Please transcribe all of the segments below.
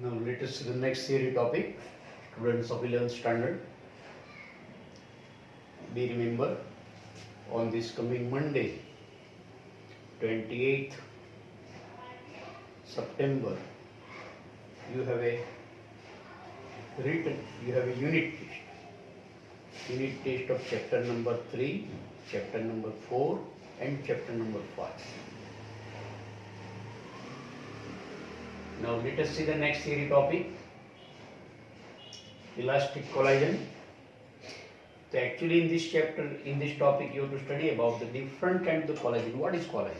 Now let us see the next theory topic, students of 11th standard. Be remember, on this coming Monday, 28th September, you have a unit test. Unit test of chapter number 3, chapter number 4 and chapter number 5. Now let us see the next theory topic, elastic collision. So actually in this chapter, in this topic, you have to study about the different kinds of collision. What is collision?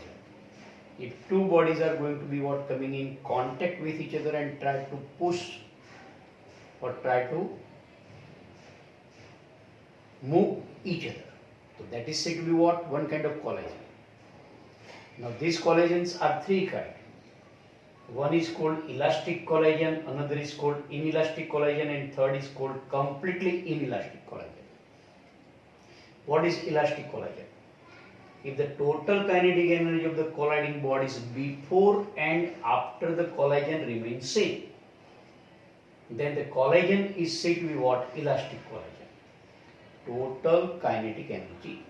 If two bodies are going to be coming in contact with each other and try to push or try to move each other. So that is said to be one kind of collision. Now these collisions are three kinds. One is called elastic collision, another is called inelastic collision, and third is called completely inelastic collision. What is elastic collision? If the total kinetic energy of the colliding bodies before and after the collision remains same, then the collision is said to be elastic collision. Total kinetic energy.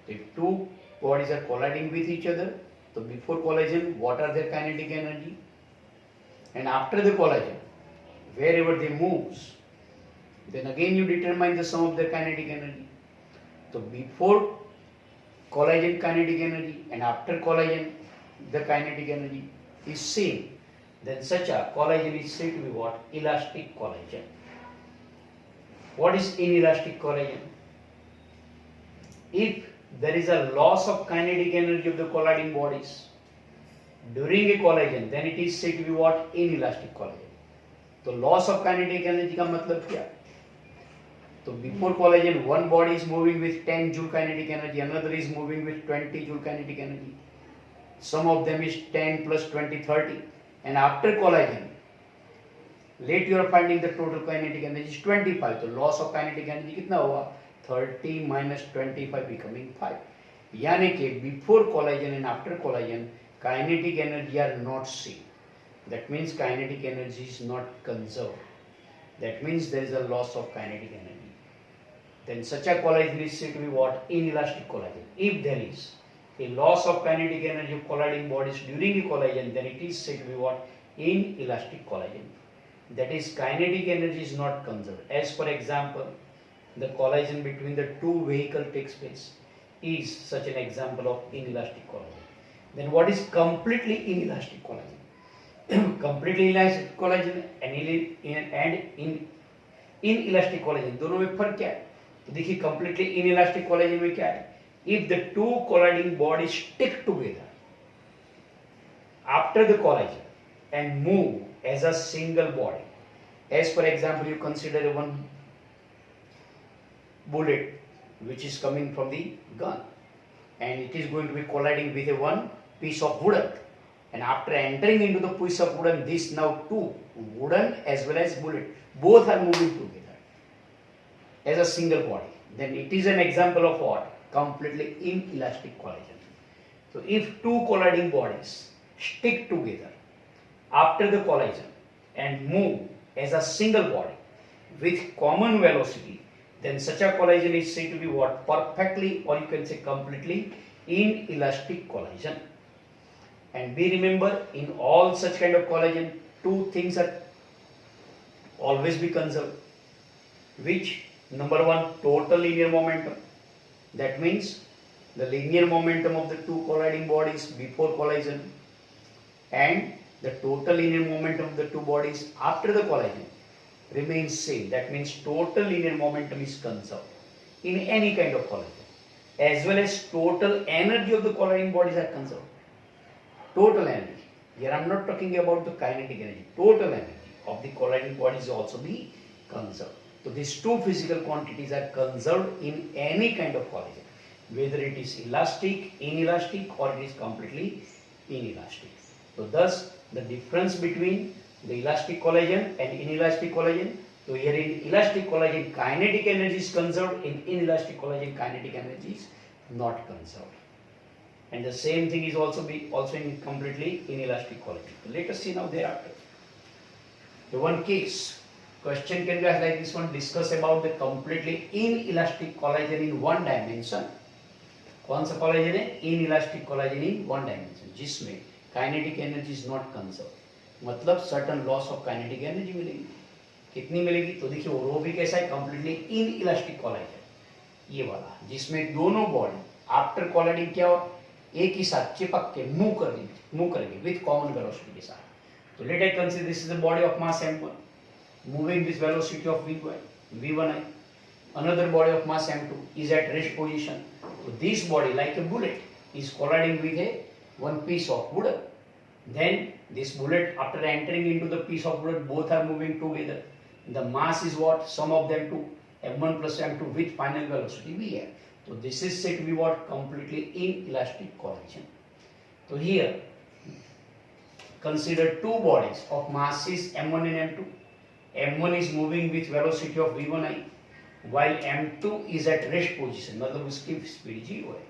If two bodies are colliding with each other, so before collision, what are their kinetic energy? And after the collision, wherever they moves, then again you determine the sum of their kinetic energy. So before collision kinetic energy and after collision the kinetic energy is same, then such a collision is said to be elastic collision. What is inelastic collision? If there is a loss of kinetic energy of the colliding bodies during a collision, then it is said to be inelastic collision. So loss of kinetic energy का मतलब क्या? So before collision, one body is moving with 10 joule kinetic energy, another is moving with 20 joule kinetic energy. Sum of them is 10 plus 20, 30. And after collision, later you are finding the total kinetic energy is 25. So loss of kinetic energy कितना हुआ? 30 minus 25 becoming 5. यानी कि before collision and after collision, kinetic energy are not same. That means kinetic energy is not conserved. That means there is a loss of kinetic energy. Then such a collision is said to be inelastic collision. If there is a loss of kinetic energy of colliding bodies during a collision, then it is said to be inelastic collision. That is, kinetic energy is not conserved. As for example, the collision between the two vehicles takes place is such an example of inelastic collision. Then what is completely inelastic collision? Completely inelastic collision and inelastic collision, दोनों में फर्क क्या है? तो देखिए completely inelastic collision में क्या है? If the two colliding bodies stick together after the collision and move as a single body, as for example, you consider one bullet which is coming from the gun and it is going to be colliding with one piece of wooden, and after entering into the piece of wooden, this now two wooden as well as bullet both are moving together as a single body, then it is an example of completely inelastic collision. So if two colliding bodies stick together after the collision and move as a single body with common velocity, then such a collision is said to be perfectly, or you can say completely, inelastic collision. And we remember, in all such kind of collision, two things are always be conserved. Which? Number one, total linear momentum. That means the linear momentum of the two colliding bodies before collision and the total linear momentum of the two bodies after the collision remains same. That means total linear momentum is conserved in any kind of collision, as well as total energy of the colliding bodies are conserved. Total energy. Here I am not talking about the kinetic energy. Total energy of the colliding bodies also be conserved. So these two physical quantities are conserved in any kind of collision, whether it is elastic, inelastic, or it is completely inelastic. So thus the difference between the elastic collision and inelastic collision. So here in elastic collision, kinetic energy is conserved. In inelastic collision, kinetic energy is not conserved. And the same thing is also in completely inelastic collision. So let us see now thereafter. The one case question can be asked like this one, discuss about the completely inelastic collagen in one dimension. कौन सा collision है? Inelastic collision in one dimension, जिसमें kinetic energy is not conserve, मतलब certain loss of kinetic energy मिलेगी। कितनी मिलेगी? तो देखिए वो भी कैसा है, कंप्लीटली इनइलास्टिक कोलेजन, ये वाला, जिसमें दोनों बॉडी आफ्टर कोलाइडिंग क्या हो, एक ही साथ चिपक के मूव करेंगे विथ कॉमन वेलोसिटी के साथ। तो let I consider this is the body of mass m1 moving with velocity of v1i, another body of mass m2 is at rest position. So this body, like a bullet, is colliding with one piece of wood. Then this bullet, after entering into the piece of wood, both are moving together. The mass is what? Sum of them two, m1 plus m2 with final velocity vf. So this is said to be what? Completely inelastic collision. So here consider two bodies of masses m1 and m2. m1 is moving with velocity of v1i while m2 is at rest position, मतलब उसकी speed 0 है.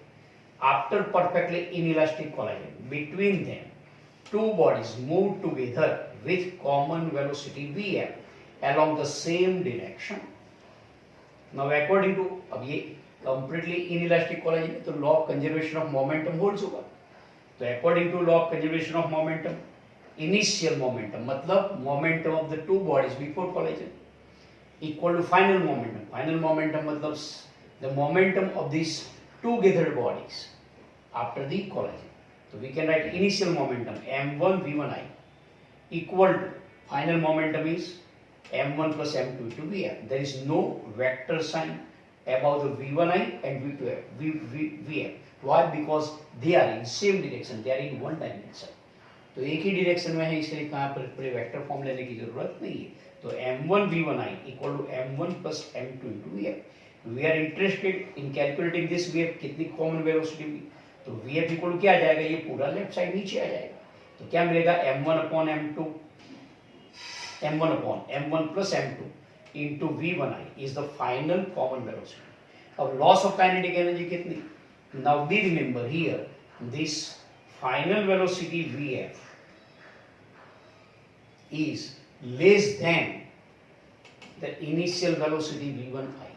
After perfectly inelastic collision between them, two bodies move together with common velocity vf along the same direction. Now according to, अब ये completely inelastic collision है, तो law of conservation of momentum holds होगा. तो according to law of conservation of momentum, initial momentum मतलब momentum of the two bodies before collision equal to final momentum. Final momentum मतलब the momentum of these two gathered bodies after the collision. So we can write initial momentum m1 v1i equal to final momentum is m1 plus m2 to vf. There is no vector sign above the v1i and vf. Why? Because they are in same direction, they are in one dimension. तो एक ही direction में है, इसलिए कहाँ पर पूरे vector form लेने की जरूरत नहीं है. तो m1 v1i equal to m1 plus m2 into vf. We are interested in calculating this vf, कितनी कॉमन वेलोसिटी हुई. तो vf इक्वल टू क्या आ जाएगा, ये पूरा लेफ्ट साइड नीचे आ जाएगा. तो क्या मिलेगा, m1 upon m2, m1 upon m1 plus m2 into v1i is the final common velocity. अब लॉस ऑफ काइनेटिक एनर्जी कितनी? Now be remember here this final velocity vf is less than the initial velocity v1i.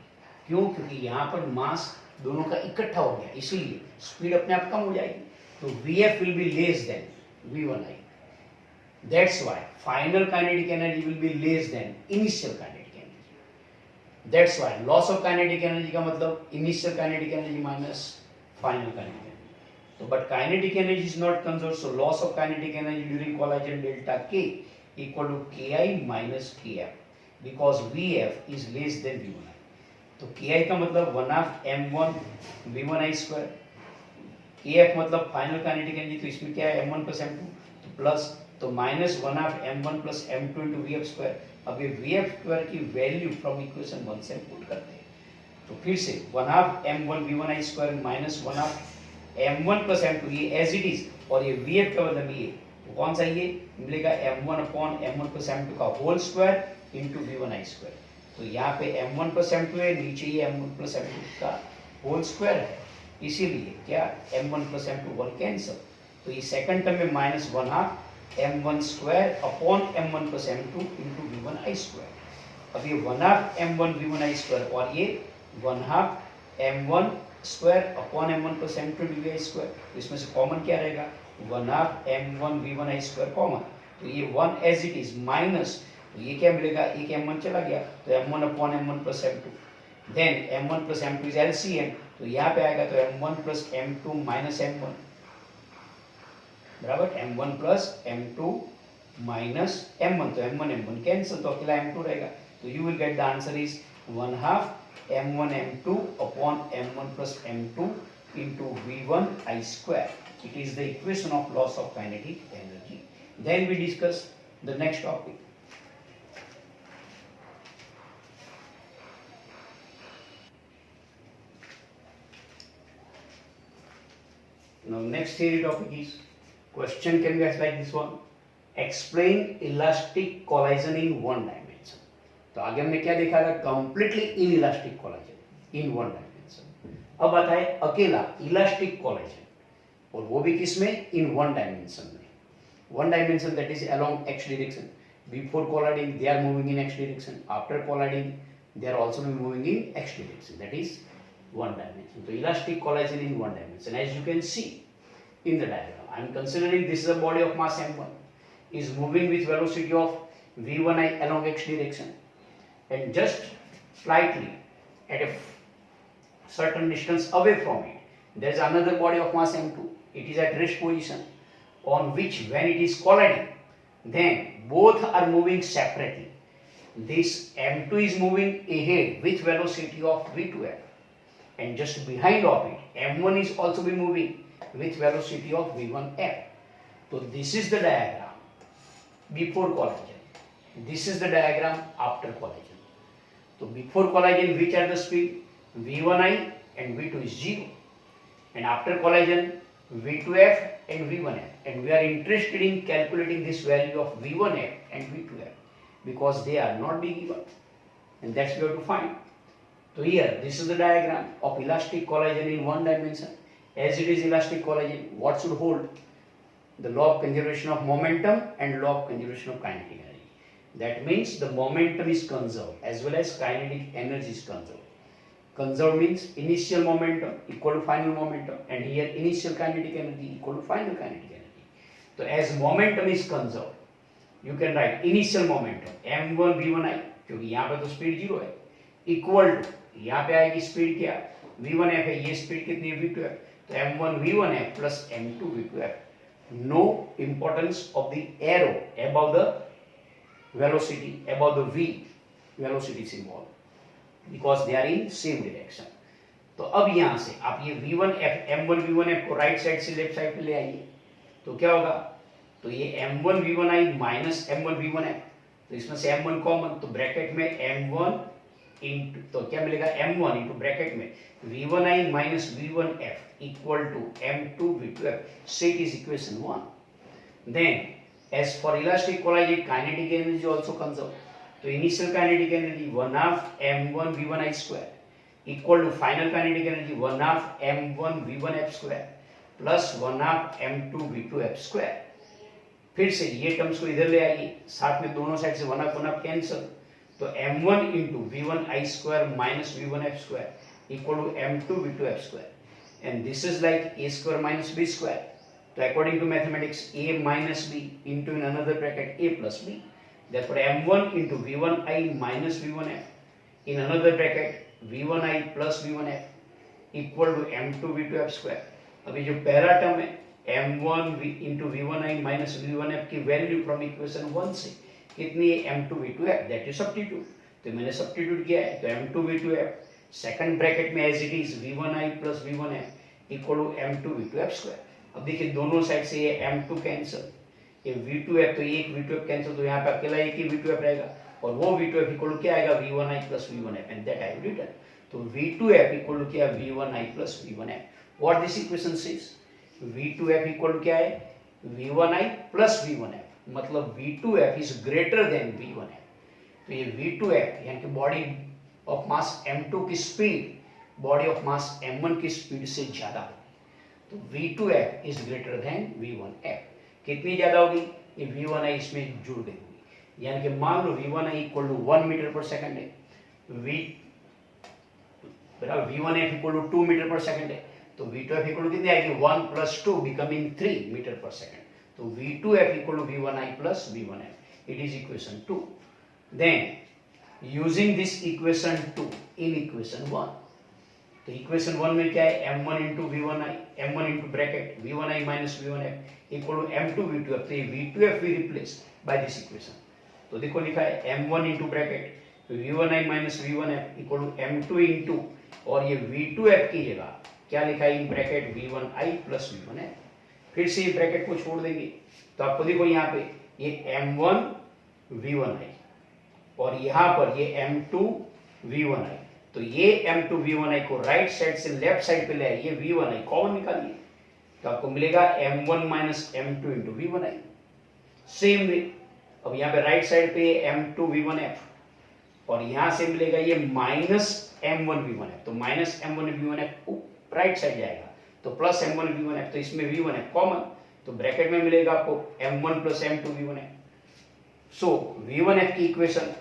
क्यों? क्योंकि यहाँ पर मास दोनों का इकट्ठा हो गया, इसीलिए स्पीड अपने आप कम हो जाएगी. तो vf will be less than v1i. That's why final kinetic energy will be less than initial kinetic energy. That's why loss of kinetic energy का मतलब initial kinetic energy minus final kinetic energy. So but kinetic energy is not conserved, so loss of kinetic energy during collision delta k equal to ki minus kf because vf is less than v1i. तो ki का मतलब 1/2 m1 v1i square, kf मतलब final kinetic energy, तो इसमें क्या है m1 plus m2 तो plus, तो minus 1/2 m1 plus m2 into vf square. अब ये vf स्क्वायर की वैल्यू फ्रॉम इक्वेशन 1 से पुट करते हैं. तो फिर से 1/2 m1 v1i square minus 1/2 m1 plus m2, ये एज इट इज, और ये vf का मतलब ये तो कौन सा ये मिलेगा, m1 upon m1 plus m2 का whole square into v1i square. तो यहाँ पे m1 प्लस m2 है, नीचे ये m1 प्लस m2 का होल स्क्वायर है, इसीलिए क्या m1 प्लस m2 1 कैंसल. तो ये सेकंड टर्म में minus 1/2 m1 square upon m1 plus m2 into v1i square. अब ये 1/2 m1 v1i स्क्वायर और ये 1/2 m1 square upon m1 plus m2 v1i square. इसमें से कॉमन क्या रहेगा, 1/2 m1 v1i स्क्वायर कॉमन. तो ये 1 एज इट इज माइनस, तो ये क्या मिलेगा, एक m1 चला गया तो m1 upon m1 plus m2. Then m1 plus m2 is LCM, तो यहाँ पे आएगा तो m1 plus m2 minus m1 बराबर m1 plus m2 minus m1. तो m1 m1 कैंसिल, तो अकेला m2 रहेगा. तो you will get the answer is 1/2 m1 m2 upon m1 plus m2 into v1i square. It is the equation of loss of kinetic energy. Then we discuss the next topic. Now next theory topic is, question can be asked like this one, explain elastic collision in one dimension. तो आगे हमने क्या देखा था, completely inelastic collision in one dimension. अब आता है अकेला इलास्टिक collision, और वो भी किसमें, in one dimension में. One dimension that is along x direction. Before colliding, they are moving in x direction. After colliding, they are also moving in x direction. That is one dimension. So elastic collision in one dimension. As you can see in the diagram, I am considering this is a body of mass m1 is moving with velocity of v1i along x direction, and just slightly at a certain distance away from it, there is another body of mass m2. It is at rest position, on which when it is colliding, then both are moving separately. This m2 is moving ahead with velocity of v2f, and just behind of it, m1 is also be moving with velocity of v1f. So this is the diagram before collision. This is the diagram after collision. So before collision, which are the speed? v1i and v2 is 0. And after collision, v2f and v1f. And we are interested in calculating this value of v1f and v2f because they are not being given. And that's we have to find. So here, this is the diagram of elastic collision in one dimension. As it is elastic collision, what should hold? The law of conservation of momentum and law of conservation of kinetic energy. That means the momentum is conserved as well as kinetic energy is conserved. Conserved means initial momentum equal to final momentum, and here initial kinetic energy equal to final kinetic energy. So as momentum is conserved, you can write initial momentum m1 v1i, क्योंकि यहाँ पे तो speed 0 है, equal to यहाँ पे आएगी speed क्या, v1f है, ये स्पीड कितनी है v2f, तो m1 v1f plus m2 v2f. No importance of the arrow above the velocity, above the v velocity is involved because they are in same direction. तो अब यहाँ से आप ये v1f m1 v1f को राइट साइड से left side पे ले आइए, तो क्या होगा, तो ये m1 v1i minus m1 v1f, तो इसमें से m1 कॉमन, तो ब्रैकेट में m1 इंटू, तो क्या मिलेगा m1 इंटू ब्रैकेट में v1i minus v1f equal to m2 v2f. Say it is equation 1. Then as for elastic collision, kinetic energy also conserved. So initial kinetic energy 1/2 m1 v1i square equal to final kinetic energy 1/2 m1 v1f square plus 1/2 m2 v2f square. फिर से ये terms को इधर ले आइए, साथ में दोनों साइड से 1/2 कैंसिल, तो m1 into v1i square minus v1f square equal to m2 v2f square, and this is like a square minus b square. So according to mathematics, a minus b into in another bracket a plus b. Therefore m1 into v1i minus v1f in another bracket v1i plus v1f equal to m2 v2f square. अभी जो पहला term है m1 into v1i minus v1f की value from equation 1 से कितनी है m2 v2f, that is substitute. तो मैंने सब्स्टिट्यूट किया है, तो m2 v2f सेकंड ब्रैकेट में as it is v1i plus v1f equal to m2 v2f square. अब देखिए दोनों साइड से ये m2 कैंसिल, ये v2f, तो ये एक v2f कैंसिल, तो यहाँ पे अकेला एक ही v2f रहेगा, और वो v2f इक्वल टू क्या आएगा v1i plus v1f, and that I have written. तो v2f इक्वल टू क्या v1i plus v1f. What this equation says, v2f equal to क्या है v1i plus v1f, मतलब v2f is greater than v1f. तो ये v2f यानी कि बॉडी ऑफ मास m2 की speed body of mass m1 की स्पीड से ज्यादा होगी, तो v2f is greater than v1f. कितनी ज्यादा होगी, ये v1i इसमें जुड़ गई होगी, यानी कि मान लो v1i इक्वल टू 1 मीटर पर सेकंड है, v1f इक्वल टू 2 मीटर पर सेकंड है, तो v2f इक्वल टू कितनी आएगी 1 plus 2 becoming 3 मीटर पर सेकंड. तो v2f equal to v1i plus v1f. It is equation 2. Then using this equation 2 in equation 1, तो equation 1 में क्या है m1 into v1i, m1 into bracket v1i minus v1f equal to m2 v2f. तो ये v2f we replace by this equation. तो देखो लिखा है m1 into bracket v1i minus v1f equal to m2 into, और ये v2f की जगह क्या लिखा है in bracket v1i plus v1f. फिर से ये ब्रैकेट को छोड़ देंगे, तो आपको देखो यहाँ पे ये m1 v1i और यहाँ पर ये m2 v1i, तो ये m2 v1i को राइट साइड से लेफ्ट साइड पे ले आइए, ये v1i कॉमन निकालिए, तो आपको मिलेगा m1 minus m2 into v1i. Same way अब यहाँ पे राइट साइड पे m2 v1f और यहाँ से मिलेगा ये माइनस m1 v1f, तो minus m1 v1f right side जाएगा, तो प्लस m1 v1f, तो इसमें v1f कॉमन, तो ब्रैकेट में मिलेगा आपको m1 plus m2 v1f. सो V1F की इक्वेशन,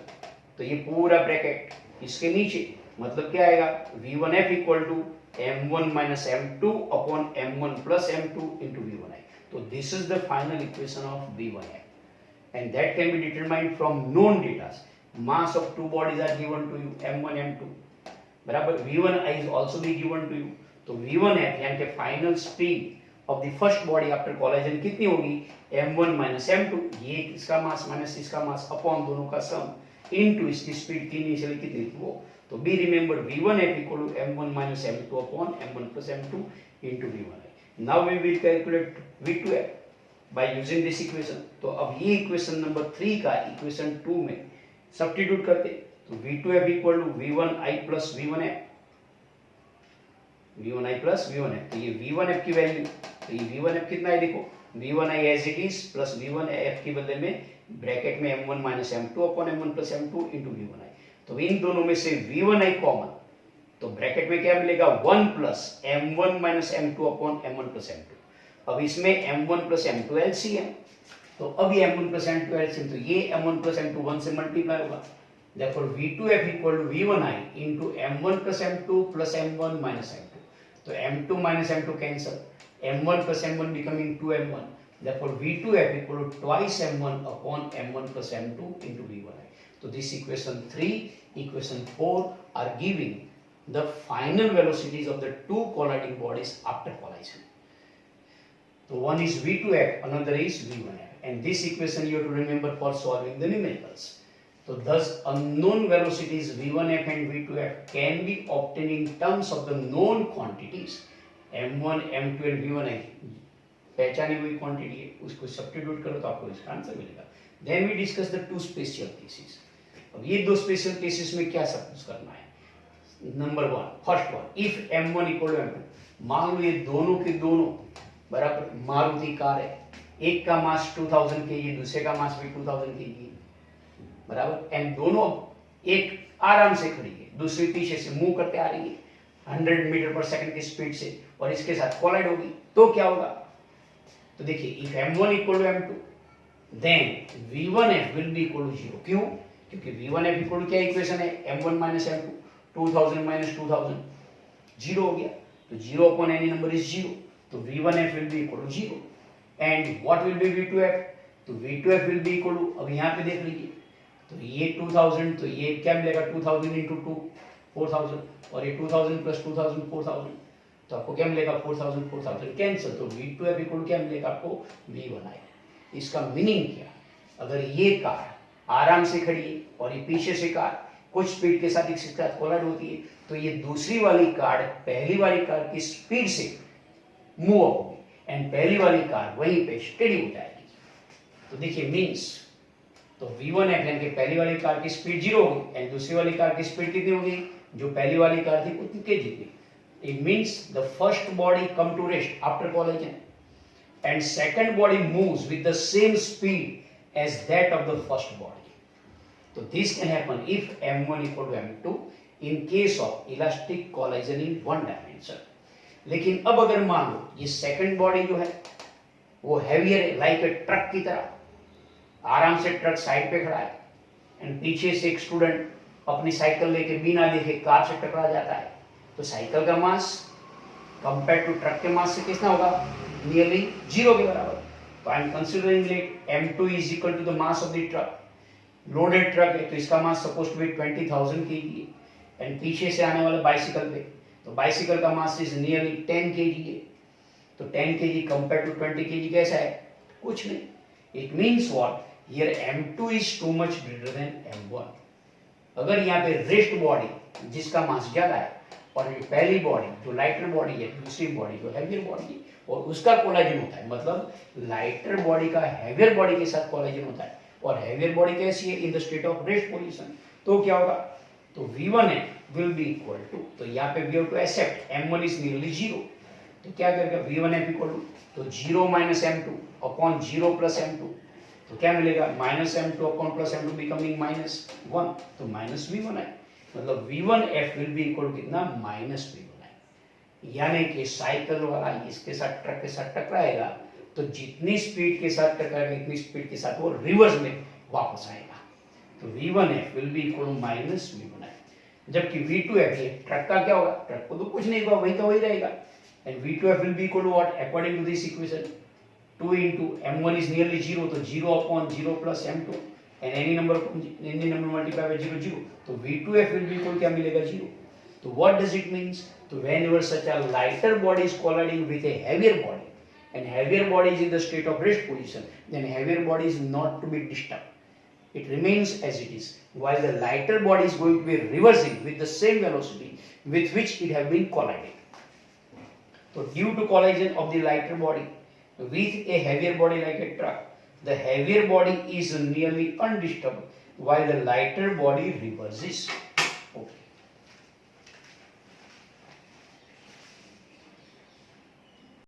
तो ये पूरा ब्रैकेट इसके नीचे, मतलब क्या आएगा, V1F equal to M1 minus M2 upon M1 plus M2 into V1I. तो this is the final equation of V1F and that can be determined from known data. Mass of two bodies are given to you, M1 M2, बराबर, V1I is also be given to you. तो V1F यानी कि final speed of the first body after collision कितनी होगी, M1 minus M2, ये इसका मास minus इसका मास upon दोनों का सम इनटू इसकी स्पीड की इनिशियली कितनी थी वो. तो be remember V1F equal to M1 minus M2 upon M1 plus M2 into V1I. Now we will calculate V2F by using this equation. तो अब ये इक्वेशन नंबर 3 का इक्वेशन 2 में सब्स्टिट्यूट करते, तो V2F equal to V1I plus V1F, V1I plus V1F. तो ये V1F की वैल्यू, तो ये V1F कितना है देखो, V1I as it is plus V1F के बदले में ब्रैकेट में M1 minus M2 upon M1 plus M2 into V1I. तो इन दोनों में से V1I कॉमन, तो ब्रैकेट में क्या मिलेगा, 1 plus M1 minus M2 upon M1 plus M2. अब इसमें M1 प्लस M2 LCM, तो अब ये M1 प्लस M2 LCM, तो ये M1 प्लस M2 1 से मल्टीप्लाई होगा. Therefore V2F equal to V1I into M1 plus M2 plus M1 minus M2. तो M2 minus M2 cancel, M1 plus M1 becoming 2M1. Therefore V2F equal to twice M1 upon M1 plus M2 into V1I. So this equation 3, equation 4 are giving the final velocities of the two colliding bodies after collision. So one is V2F, another is V1F, and this equation you have to remember for solving the numericals. So thus unknown velocities V1F and V2F can be obtained in terms of the known quantities M1, M2 and V1I. पहचानी हुई quantity है, उसको substitute करो तो आपको इसका answer मिलेगा. Then we discuss the two special cases. अब ये दो स्पेशल केसेस में क्या सपोज करना है. Number 1, first one, if M1 equal to M2, मान लो ये दोनों के दोनों बराबर मारुति कार है, एक का मास 2000 kg, दूसरे का मास भी 2000 kg, बराबर, एंड दोनों एक आराम से खड़ी है, दूसरी पीछे से मूव करते आ रही है 100 मीटर पर सेकंड की स्पीड से, और इसके साथ कोलाइड होगी, तो क्या होगा. तो देखिए, if M1 equal to M2 then V1F will be equal to 0. क्यों, क्योंकि V1F इक्वल टू क्या इक्वेशन है, M1 माइनस M2, 2000 माइनस 2000 0 हो गया, तो 0 अपॉन एनी नंबर इज 0, तो V1F will be equal to 0. And what will be V2F, तो V2F will be equal to, अब यहाँ पे देख लीजिए, तो ये 2000, तो ये क्या मिलेगा, 2000 इंटू 2 4000, और ये 2000 प्लस 2000 4000, तो आपको क्या मिलेगा, 4000 4000 कैंसिल, तो V2F इक्वल क्या मिलेगा आपको, V1I. इसका मीनिंग क्या, अगर ये कार आराम से खड़ी है और ये पीछे से कार कुछ स्पीड के साथ एक साथ कोलाइड होती है, तो ये दूसरी वाली कार पहली वाली कार की स्पीड से मूव अप होगी एंड पहली वाली कार वहीं पे स्टेडी हो जाएगी. तो देखिए मींस, तो V1F यानी कि पहली वाली कार की स्पीड 0 होगी एंड दूसरी वाली कार की स्पीड कितनी होगी, जो पहली वाली कार थी उतनी के जितनी. It means the first body come to rest after collision and second body moves with the same speed as that of the first body. So this can happen if M1 equal to M2 in case of elastic collision in one dimension. लेकिन अब अगर मान लो ये second body जो है वो heavier है, like a truck की तरह, आराम से ट्रक साइड पे खड़ा है एंड पीछे से एक स्टूडेंट अपनी साइकिल लेके बिना देखे कार से टकरा जाता है, तो साइकिल का मास कंपेयर टू ट्रक के मास से कितना होगा, नियरली 0 के बराबर. तो I am considering it M2 is equal to the mass of the truck. Loaded truck है तो इसका mass suppose to be 20,000 kg and पीछे से आने वाला बाइसिकल पे, तो बाइसिकल का मास इज नियरली 10 kg है. तो 10 kg कंपेयर टू 20 kg कैसा है, कुछ नहीं. It means what, here M2 is too much greater than M1. अगर यहाँ पे रेस्ट बॉडी जिसका मास ज्यादा है और ये पहली बॉडी जो लाइटर बॉडी है, दूसरी बॉडी जो हैवियर बॉडी है और उसका कोलाइजन होता है, मतलब लाइटर बॉडी का हैवियर बॉडी के साथ कोलाइजन होता है, और हैवियर बॉडी कैसी है, in the state of rest position, तो क्या होगा, तो V1F will be equal to, तो यहाँ पे we have to accept M1 is nearly 0, तो क्या करेगा V1F इक्वल टू, तो 0 minus M2 upon 0 plus M2, तो क्या मिलेगा, minus M2 upon plus M2 becoming -1, तो माइनस V1I, मतलब V1F विल बी इक्वल कितना, माइनस V1I. यानी कि साइकिल वाला इसके साथ ट्रक के साथ टकराएगा तो जितनी स्पीड के साथ टकराएगा इतनी स्पीड के साथ वो रिवर्स में वापस आएगा। तो V1F will be equal to minus V1F, जबकि V2F ये ट्रक का क्या होगा, ट्रक को तो कुछ नहीं होगा, वही का वही रहेगा। And V2F will be equal to what, according to this equation 2 into M1 is nearly 0, तो 0 upon 0 plus M2 and any number multiplied by 0 0, तो V2F will be equal क्या मिलेगा 0। तो what does it means? तो whenever such a lighter body is colliding with a heavier body and heavier body is in the state of rest position, then heavier body is not to be disturbed. It remains as it is, while the lighter body is going to be reversing with the same velocity with which it has been collided. So due to collision of the lighter body with a heavier body like a truck, the heavier body is nearly undisturbed while the lighter body reverses.